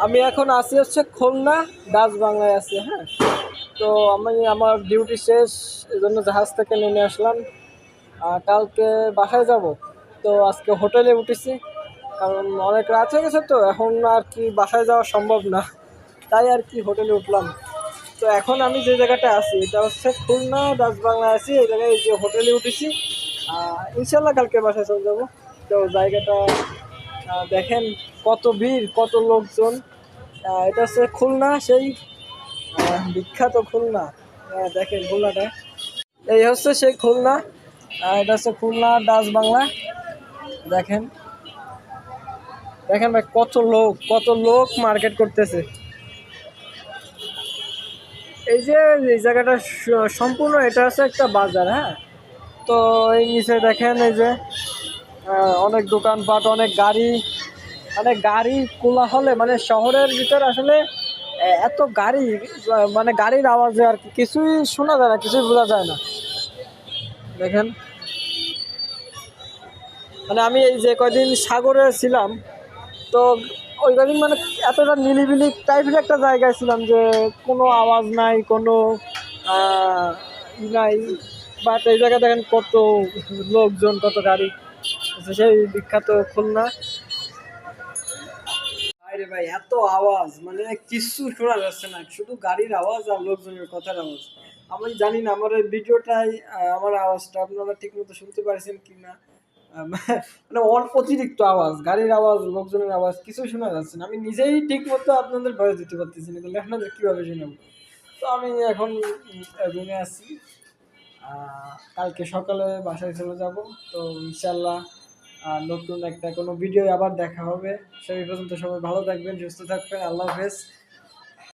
আমি এখন আছি হচ্ছে খুলনা ডাচ বাংলায় আছি। হ্যাঁ, তো আমি আমার ডিউটি শেষ, এই জন্য জাহাজ থেকে নেমে আসলাম। কালকে বাসায় যাব, তো আজকে হোটেলে উঠেছি, কারণ অনেক রাত হয়ে গেছে, তো এখন আর কি বাসায় যাওয়া সম্ভব না, তাই আর কি হোটেলে উঠলাম। তো এখন আমি যে জায়গাটা আছি এটা হচ্ছে খুলনা ডাচ বাংলায় আছি, এই জায়গায় এই যে হোটেলে উঠেছি। ইনশাল্লাহ কালকে বাসায় চলে যাবো। তো জায়গাটা দেখেন, কত ভিড়, কত লোকজন। এটা হচ্ছে খুলনা, সেই বিখ্যাত খুলনা। দেখেন খুলনাটা, এই হচ্ছে সেই খুলনা। এটা হচ্ছে খুলনা ডাচ বাংলা। দেখেন দেখেন ভাই, কত লোক, কত লোক মার্কেট করতেছে। এই যে এই জায়গাটা সম্পূর্ণ এটা হচ্ছে একটা বাজার। হ্যাঁ, তো এই নিচে দেখেন, এই যে অনেক দোকানপাট, অনেক গাড়ি, মানে গাড়ি কোলাহলে, মানে শহরের ভিতর আসলে এত গাড়ি, মানে গাড়ির আওয়াজে আর কি কিছুই শোনা যায় না, কিছুই বোঝা যায় না। দেখেন, মানে আমি এই যে কয়দিন সাগরে ছিলাম, তো ওই কদিন মানে এতটা নিলিবিলি টাইপের একটা জায়গায় ছিলাম যে কোনো আওয়াজ নাই, কোনো নাই। বাট এই জায়গায় দেখেন কত লোকজন, কত গাড়ি। সেই বিখ্যাত খুলনা। আরে ভাই, এত আওয়াজ, মানে কিছু শোনা যাচ্ছে না, শুধু গাড়ির আওয়াজ আর লোকজনের কথার আওয়াজ। আমি জানি না আমার এই ভিডিওটাই, আমার আওয়াজটা আপনারা ঠিক মতো শুনতে পারছেন কিনা। মানে অতিরিক্ত আওয়াজ, গাড়ির আওয়াজ, লোকজনের আওয়াজ, কিছু শোনা যাচ্ছে না। আমি নিজেই ঠিক মতো আপনাদের ভয়েস দিতে পারতেছি না, তাহলে আপনাদের কিভাবে শোনাবো? তো আমি এখন রুমে আছি। কালকে সকালে বাসায় চলে যাব। তো ইনশাল্লাহ নতুন একটা কোনো ভিডিও আবার দেখা হবে। সেই পর্যন্ত সবাই ভালো থাকবেন, সুস্থ থাকবেন। আল্লাহ হাফেজ।